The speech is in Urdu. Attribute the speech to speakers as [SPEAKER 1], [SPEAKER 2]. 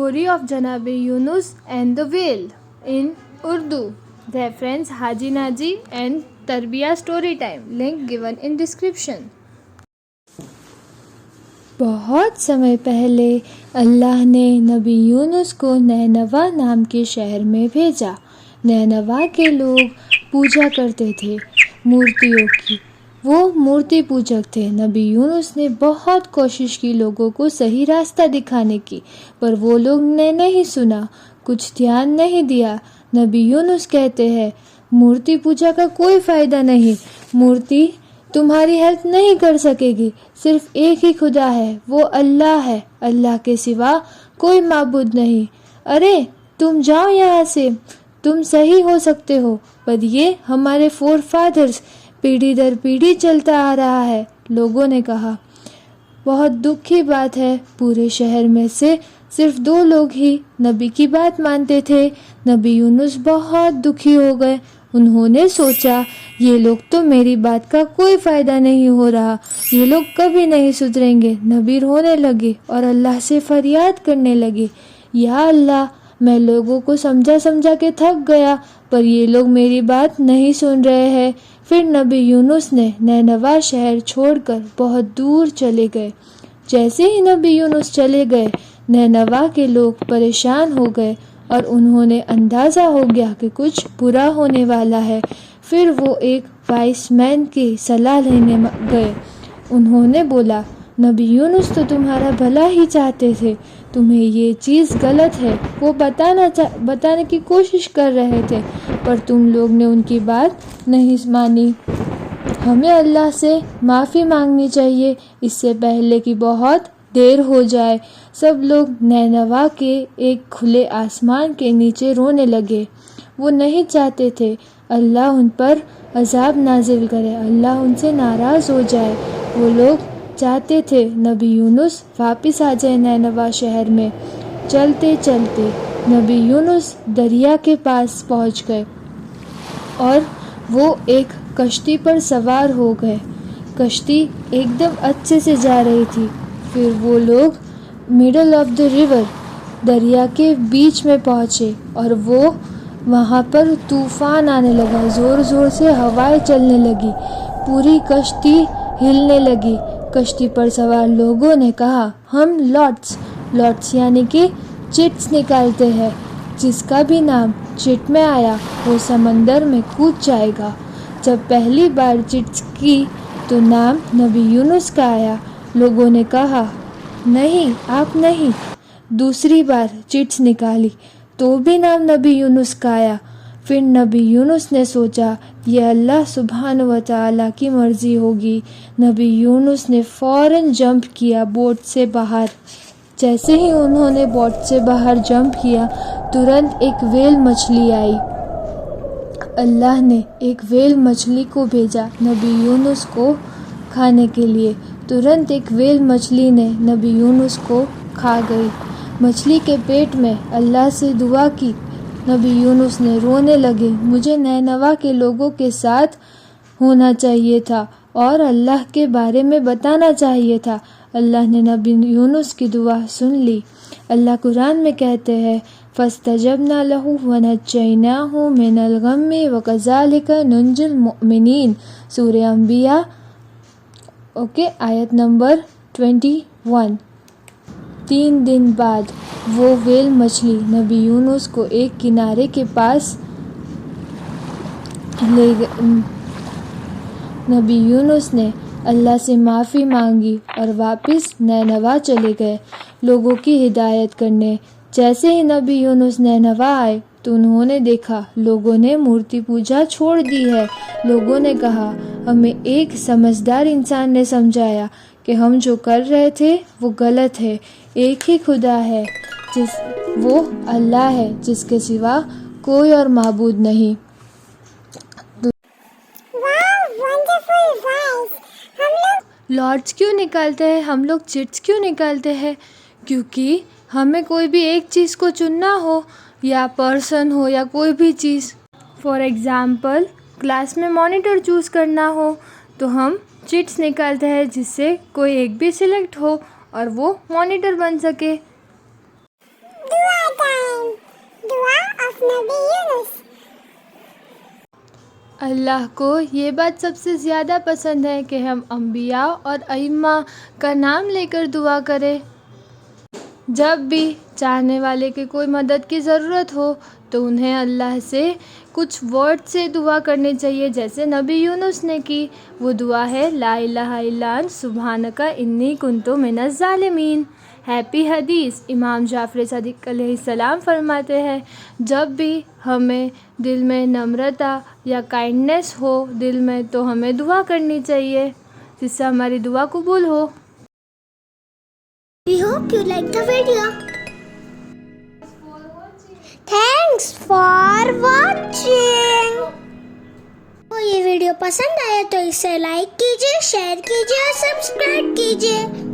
[SPEAKER 1] story of Janabe Yunus and the whale in Urdu. Reference Haji Naji and Tarbiya story time. Link given in description. بہت سمے پہلے اللہ نے نبی یونس کو نینوا نام کے شہر میں بھیجا۔ نینوا کے لوگ پوجا کرتے تھے مورتیوں کی، وہ مورتی پوجک تھے۔ نبی یونس نے بہت کوشش کی لوگوں کو صحیح راستہ دکھانے کی، پر وہ لوگ نے نہیں سنا، کچھ دھیان نہیں دیا۔ نبی یونس کہتے ہیں مورتی پوجا کا کوئی فائدہ نہیں، مورتی تمہاری ہیلپ نہیں کر سکے گی، صرف ایک ہی خدا ہے، وہ اللہ ہے، اللہ کے سوا کوئی معبود نہیں۔ ارے تم جاؤ یہاں سے، تم صحیح ہو سکتے ہو، پر یہ ہمارے فور فادرز پیڑھی در پیڑھی چلتا آ رہا ہے۔ لوگوں نے کہا بہت دکھ کی بات ہے، پورے شہر میں سے صرف 2 لوگ ہی نبی کی بات مانتے تھے۔ نبی یونس بہت دکھی ہو گئے، انہوں نے سوچا یہ لوگ تو میری بات کا کوئی فائدہ نہیں ہو رہا، یہ لوگ کبھی نہیں سدھریں گے۔ نبی رونے لگے اور اللہ سے فریاد کرنے لگے، یا اللہ میں لوگوں کو سمجھا کے تھک گیا، پر یہ لوگ میری بات نہیں سن رہے ہیں۔ پھر نبی یونس نے نینوا شہر چھوڑ کر بہت دور چلے گئے۔ جیسے ہی نبی یونس چلے گئے، نینوا کے لوگ پریشان ہو گئے اور انہوں نے اندازہ ہو گیا کہ کچھ برا ہونے والا ہے۔ پھر وہ ایک وائس مین کی صلاح لینے گئے۔ انہوں نے بولا نبی یونس تو تمہارا بھلا ہی چاہتے تھے، تمہیں یہ چیز غلط ہے، وہ بتانے کی کوشش کر رہے تھے، پر تم لوگ نے ان کی بات نہیں مانی۔ ہمیں اللہ سے معافی مانگنی چاہیے اس سے پہلے کہ بہت دیر ہو جائے۔ سب لوگ نینوا کے ایک کھلے آسمان کے نیچے رونے لگے۔ وہ نہیں چاہتے تھے اللہ ان پر عذاب نازل کرے، اللہ ان سے ناراض ہو جائے۔ وہ لوگ چاہتے تھے نبی یونس واپس آ جائے نینوا شہر میں۔ چلتے چلتے نبی یونس دریا کے پاس پہنچ گئے اور وہ ایک کشتی پر سوار ہو گئے۔ کشتی ایک دم اچھے سے جا رہی تھی۔ پھر وہ لوگ مڈل آف دا ریور، دریا کے بیچ میں پہنچے اور وہاں پر طوفان آنے لگا، زور زور سے ہوائیں چلنے لگی، پوری کشتی ہلنے لگی۔ کشتی پر سوار لوگوں نے کہا ہم لوٹس یعنی کہ چٹس نکالتے ہیں، جس کا بھی نام چٹ میں آیا وہ سمندر میں کود جائے گا۔ جب پہلی بار چٹس کی تو نام نبی یونس کا آیا۔ لوگوں نے کہا نہیں آپ نہیں۔ دوسری بار چٹس نکالی تو بھی نام نبی یونس کا آیا۔ پھر نبی یونس نے سوچا یہ اللہ سبحانہ و تعالیٰ کی مرضی ہوگی۔ نبی یونس نے فوراً جمپ کیا بوٹ سے باہر۔ جیسے ہی انہوں نے بوٹ سے باہر جمپ کیا، ترنت ایک ویل مچھلی آئی۔ اللہ نے ایک ویل مچھلی کو بھیجا نبی یونس کو کھانے کے لیے۔ ترنت ایک ویل مچھلی نے نبی یونس کو کھا گئی۔ مچھلی کے پیٹ میں اللہ سے دعا کی۔ نبی یونس نے رونے لگے، مجھے نینوا کے لوگوں کے ساتھ ہونا چاہیے تھا اور اللہ کے بارے میں بتانا چاہیے تھا۔ اللہ نے نبی یونس کی دعا سن لی۔ اللہ قرآن میں کہتے ہیں فَاسْتَجَبْنَا لَهُ وَنَجَّيْنَاهُ مِنَ الْغَمِّ وَكَذَلِكَ نُنْجِي الْمُؤْمِنِينَ۔ سورہ انبیاء آیت نمبر 21۔ 3 دن بعد وہ ویل مچھلی نبی یونس کو ایک کنارے کے پاس لے گئی۔ نبی یونس نے اللہ سے معافی مانگی اور واپس نینوا چلے گئے لوگوں کی ہدایت کرنے۔ جیسے ہی نبی یونس نینوا آئے تو انہوں نے دیکھا لوگوں نے مورتی پوجا چھوڑ دی ہے۔ لوگوں نے کہا ہمیں ایک سمجھدار انسان نے سمجھایا کہ ہم جو کر رہے تھے وہ غلط ہے، ایک ہی خدا ہے، وہ اللہ ہے جس کے سوا کوئی اور معبود نہیں۔ لارڈس کیوں نکالتے ہیں ہم لوگ، چٹس کیوں نکالتے ہیں؟ کیونکہ ہمیں کوئی بھی ایک چیز کو چننا ہو، یا پرسن ہو یا کوئی بھی چیز۔ فار ایگزامپل کلاس میں مانیٹر چوز کرنا ہو تو ہم چٹس نکالتے ہیں جس سے کوئی ایک بھی سلیکٹ ہو اور وہ مانیٹر بن سکے۔
[SPEAKER 2] Nabi Yunus.
[SPEAKER 1] اللہ کو یہ بات سب سے زیادہ پسند ہے کہ ہم انبیاء اور ائمہ کا نام لے کر دعا کریں۔ جب بھی چاہنے والے کی کوئی مدد کی ضرورت ہو تو انہیں اللہ سے کچھ ورڈ سے دعا کرنی چاہیے، جیسے نبی یونس نے کی۔ وہ دعا ہے لا الہ الا انت سبحانک انی کنت من الظالمین۔ ہیپی حدیث امام جعفر صادق علیہ السلام فرماتے ہیں، جب بھی ہمیں دل میں نمرتا یا کائنڈنیس ہو دل میں تو ہمیں دعا کرنی چاہیے جس سے ہماری دعا قبول ہو۔
[SPEAKER 2] We hope you like the video. Thanks for watching. تو یہ ویڈیو پسند آیا تو اسے لائک کیجیے، شیئر کیجیے اور سبسکرائب کیجیے۔